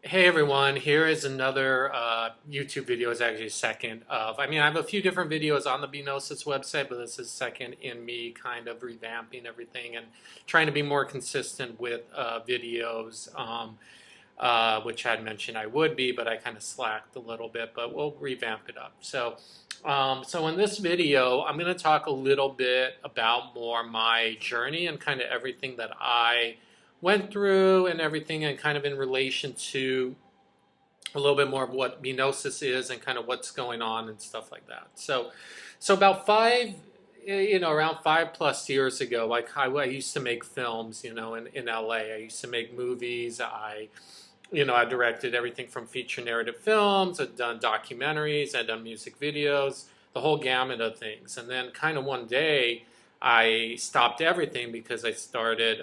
Hey everyone, here is another YouTube video. It's actually second of, I have a few different videos on the Begnosis website, but this is second in me kind of revamping everything and trying to be more consistent with videos, which I'd mentioned I would be, but I kind of slacked a little bit, but we'll revamp it up. So in this video, I'm going to talk a little bit about more my journey and kind of everything that I went through and everything, and kind of in relation to a little bit more of what Begnosis is and kind of what's going on and stuff like that. So about around 5+ years ago, I used to make films, in LA. I used to make movies. I directed everything from feature narrative films. I'd done documentaries. I'd done music videos, the whole gamut of things. And then kind of one day, I stopped everything because I started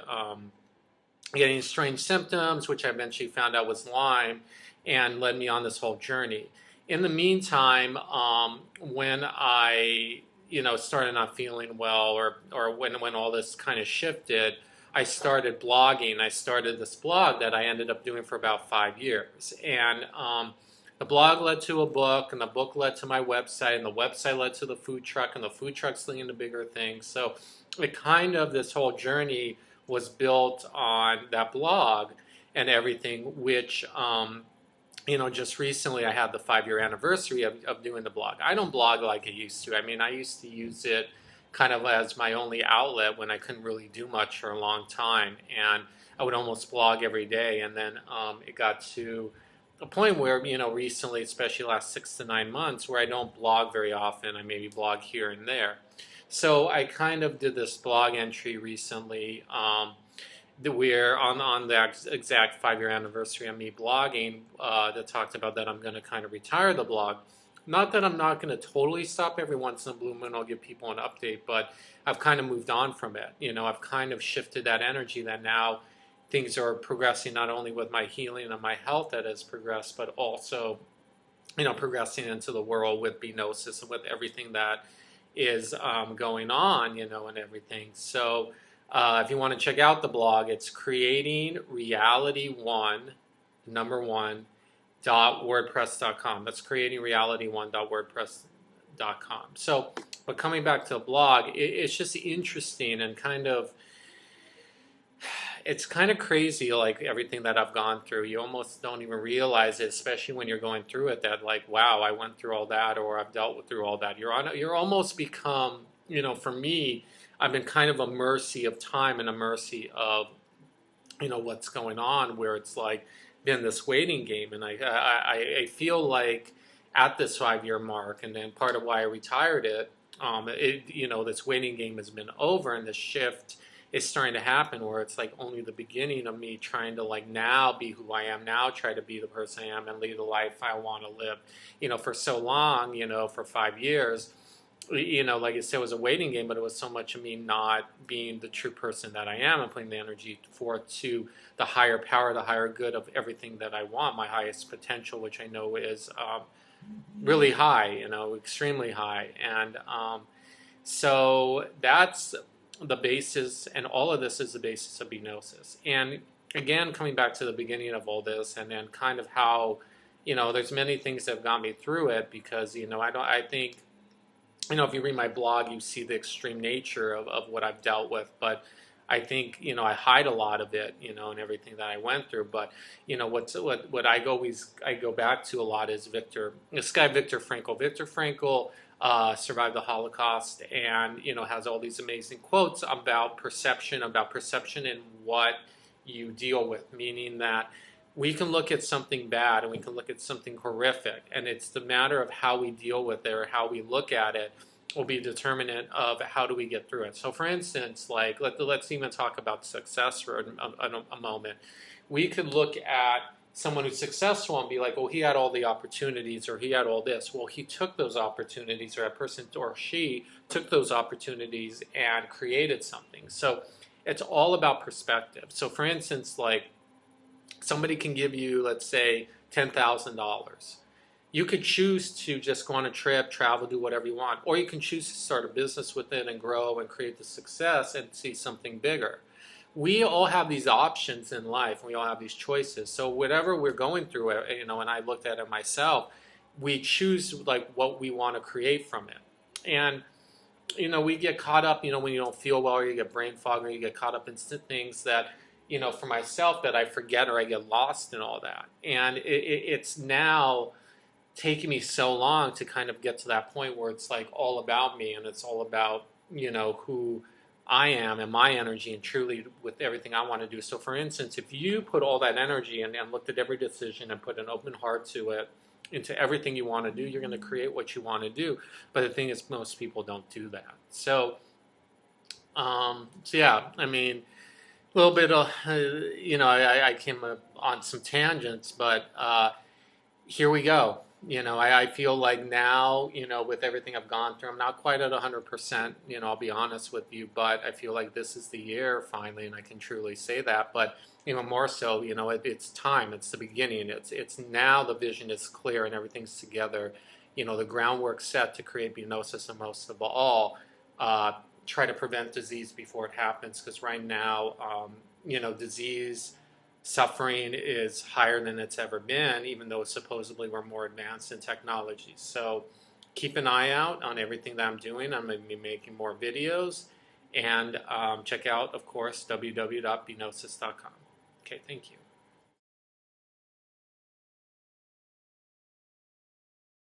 getting strange symptoms, which I eventually found out was Lyme, and led me on this whole journey. In the meantime, when I started not feeling well, or when all this kind of shifted, I started blogging. I started this blog that I ended up doing for about 5 years, and the blog led to a book, and the book led to my website, and the website led to the food truck, and the food truck's leading to bigger things. So it kind of, this whole journey was built on that blog and everything, which just recently I had the 5-year anniversary of doing the blog. I don't blog like I used to. I used to use it kind of as my only outlet when I couldn't really do much for a long time, and I would almost blog every day. And then it got to a point where, recently, especially the last 6 to 9 months, where I don't blog very often. I maybe blog here and there. So I kind of did this blog entry recently, that we're on the exact 5-year anniversary of me blogging, that talked about that I'm going to kind of retire the blog. Not that I'm not going to totally stop. Every once in a blue moon I'll give people an update, but I've kind of moved on from it. I've kind of shifted that energy, that now things are progressing, not only with my healing and my health that has progressed, but also progressing into the world with Begnosis and with everything that is going on, and everything. So if you want to check out the blog, it's creating reality one, number one, .wordpress.com. That's creatingreality1.wordpress.com. So, but coming back to the blog, it's just interesting and it's kind of crazy, like everything that I've gone through. You almost don't even realize it, especially when you're going through it, that like, wow, I went through all that, or I've dealt with through all that. You're almost become, for me, I've been kind of a mercy of time and a mercy of, what's going on, where it's like been this waiting game. And I feel like at this 5-year mark, and then part of why I retired this waiting game has been over, and this shift is starting to happen, where it's like only the beginning of me trying to like now be who I am, now try to be the person I am and lead the life I want to live. For so long, for 5 years, like I said, it was a waiting game, but it was so much of me not being the true person that I am and putting the energy forth to the higher power, the higher good of everything that I want, my highest potential, which I know is really high, extremely high. And so that's the basis, and all of this is the basis of Begnosis. And again, coming back to the beginning of all this, and then kind of how, there's many things that have got me through it, because, I think, if you read my blog, you see the extreme nature of what I've dealt with. But I think, I hide a lot of it, and everything that I went through. But, what I go back to a lot is this guy, Viktor Frankl. Viktor Frankl survived the Holocaust, and, has all these amazing quotes about perception and what you deal with, meaning that we can look at something bad and we can look at something horrific, and it's the matter of how we deal with it, or how we look at it will be determinant of how do we get through it. So for instance, like let's even talk about success for a moment. We could look at someone who's successful and be like, well, he had all the opportunities, or he had all this. Well, he took those opportunities, or that person or she took those opportunities and created something. So it's all about perspective. So for instance, like, somebody can give you, let's say, $10,000. You could choose to just go on a trip, travel, do whatever you want, or you can choose to start a business with it and grow and create the success and see something bigger. we all have these options in life. We all have these choices. So whatever we're going through, you know, and I looked at it myself, we choose like what we want to create from it. And you know, we get caught up, you know, when you don't feel well or you get brain fog or you get caught up in things that, you know, for myself that I forget or I get lost in all that. And it's now taken me so long to kind of get to that point where it's like all about me and it's all about, you know, who I am and my energy and truly with everything I want to do. So for instance, if you put all that energy and looked at every decision and put an open heart to it, into everything you want to do, you're going to create what you want to do. But the thing is, most people don't do that. So yeah, I mean, a little bit of, you know, I came on some tangents, but here we go. You know, I feel like now, you know, with everything I've gone through, I'm not quite at 100%, you know, I'll be honest with you, but I feel like this is the year finally, and I can truly say that. But even more so, you know, it's time, it's the beginning, it's now the vision is clear and everything's together. You know, the groundwork set to create Begnosis, and most of all, try to prevent disease before it happens, because right now, you know, disease suffering is higher than it's ever been, even though supposedly we're more advanced in technology. So keep an eye out on everything that I'm doing. I'm going to be making more videos. And check out, of course, www.begnosis.com. Okay, thank you.